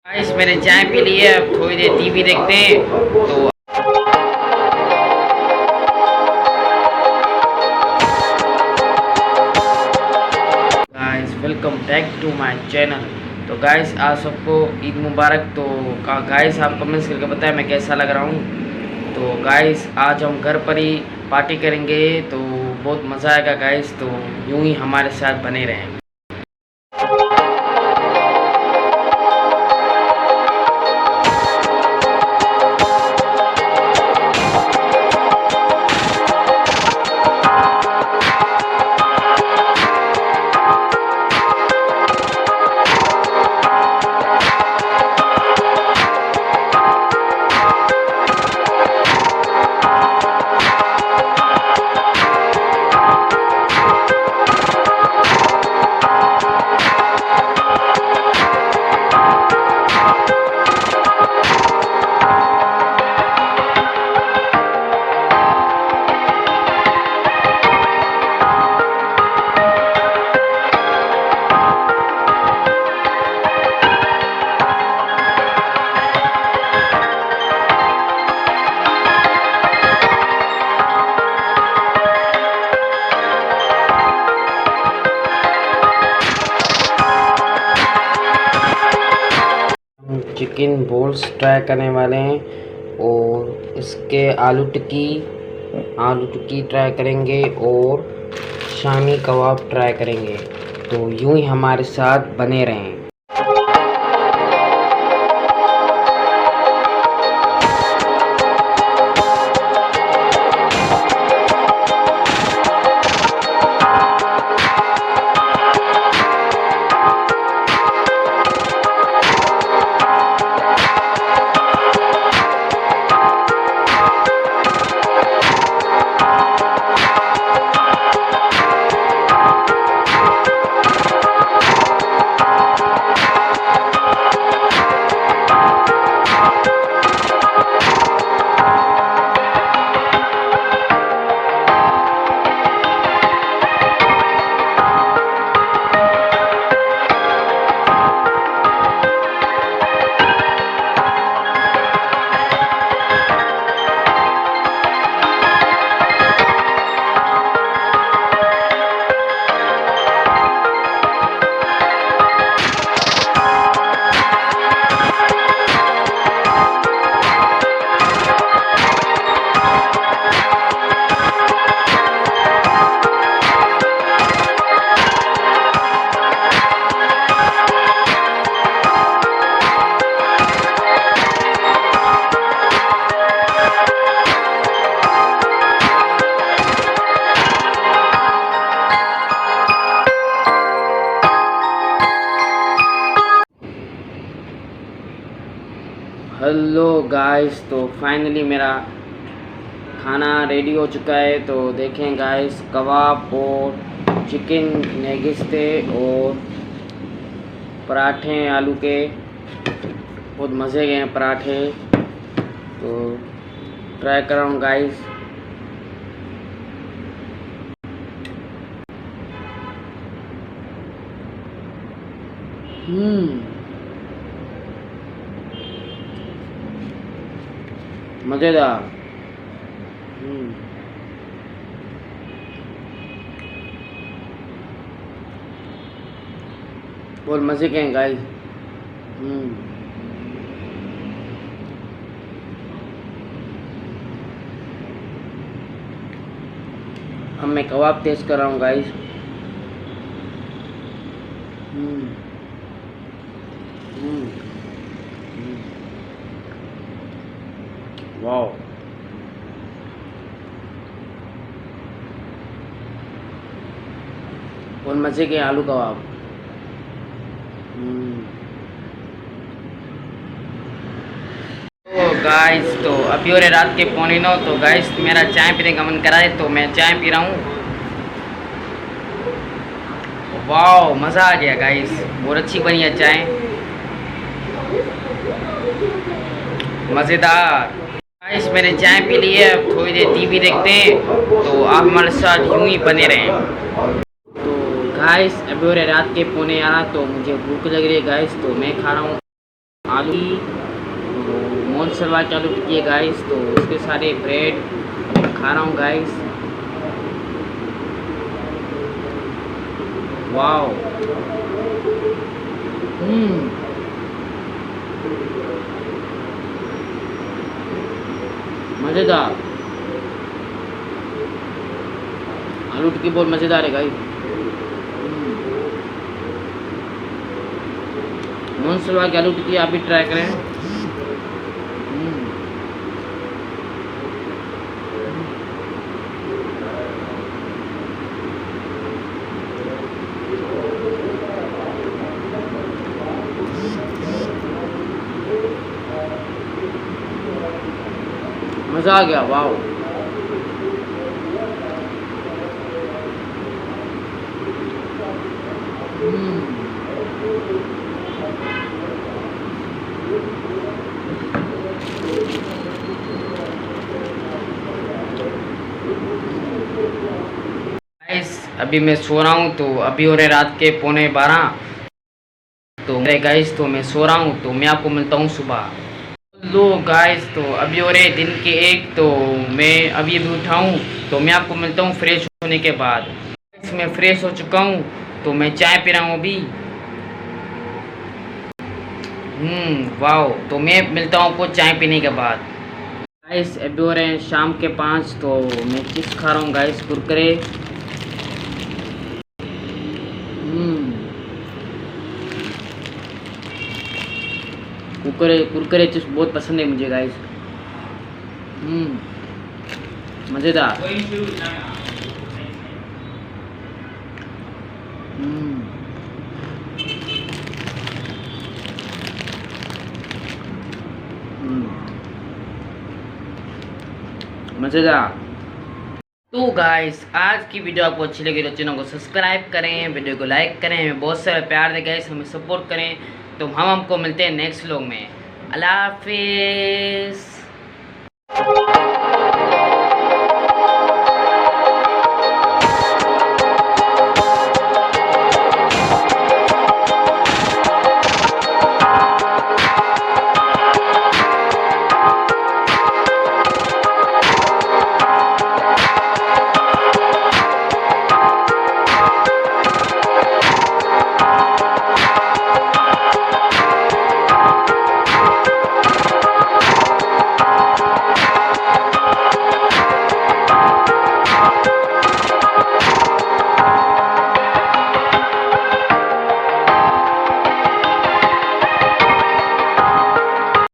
Guys मैंने चाय P ली है, अब थोड़ी देर टीवी देखते हैं। तो guys welcome back to my channel. तो गाइस आज सबको ईद मुबारक। तो गाइस आप कमेंट्स करके बताएं मैं कैसा लग रहा हूँ। तो गाइस आज हम घर पर ही पार्टी करेंगे, तो बहुत मज़ा आएगा गाइस। तो यूं ही हमारे साथ बने रहें। चिकन बॉल्स ट्राई करने वाले हैं और इसके आलू टिक्की ट्राई करेंगे और शामी कबाब ट्राई करेंगे। तो यूं ही हमारे साथ बने रहें। हेलो गाइस, तो फाइनली मेरा खाना रेडी हो चुका है। तो देखें गाइस, कबाब और चिकन नेगिस थे और पराठे हैं आलू के, बहुत मज़े के हैं पराठे। तो ट्राई कर रहा हूँ गाइस। मज़ेदार। बहुत मज़े के हैं गाइस। अब मैं कबाब टेस्ट कर रहा हूँ गाइस। वाओ, और मज़े के आलू कबाब। तो गाइस, तो अभी हो रहे रात के 8:45। तो गाइस मेरा चाय पीने का मन करा है, तो मैं चाय पी रहा हूँ। वाओ, मज़ा आ गया गाइस, बहुत अच्छी बनी है चाय, मज़ेदार। गाइस मैंने चाय पी ली है, अब थोड़ी देर टीवी देखते हैं। तो आप हमारे साथ यूं ही बने रहें। तो गाइस अभी हो रहे रात के 11:15, तो मुझे भूख लग रही है गाइस। तो मैं खा रहा हूँ आलू तो मोहनसरवा के आलू टिक्की है गाइस। तो इसके सारे ब्रेड मैं खा रहा हूँ गाइस। वाओ, मज़ेदार। आलू टिक्की बहुत मज़ेदार है गाइस। मोहनसरवा की आलू टिक्की आप भी ट्राई करें। मज़ा आ गया, वाओ। गाइस अभी मैं सो रहा हूँ। तो अभी हो रहे रात के 11:15। तो मेरे गाइस तो मैं सो रहा हूँ। तो मैं आपको मिलता हूँ सुबह। लो गाइस तो अभी हो रहे दिन के 1। तो मैं अभी उठा हूँ। तो मैं आपको मिलता हूँ फ्रेश होने के बाद। मैं फ्रेश हो चुका हूँ। तो मैं चाय पी रहा हूँ अभी। वाओ। तो मैं मिलता हूँ आपको चाय पीने के बाद। गाइस अभी हो रहे हैं शाम के 5। तो मैं चिप्स खा रहा हूँ गाइस, कुरकुरे। कुरकुरे चिप्स बहुत पसंद है मुझे गाइस। मज़ेदार। मज़ेदार। तो गाइस आज की वीडियो आपको अच्छी लगी तो चैनल को सब्सक्राइब करें, वीडियो को लाइक करें, हमें बहुत सारा प्यार दें गाइस, हमें सपोर्ट करें। तो हम आपको मिलते हैं नेक्स्ट व्लॉग में। अल्लाह हाफिज़।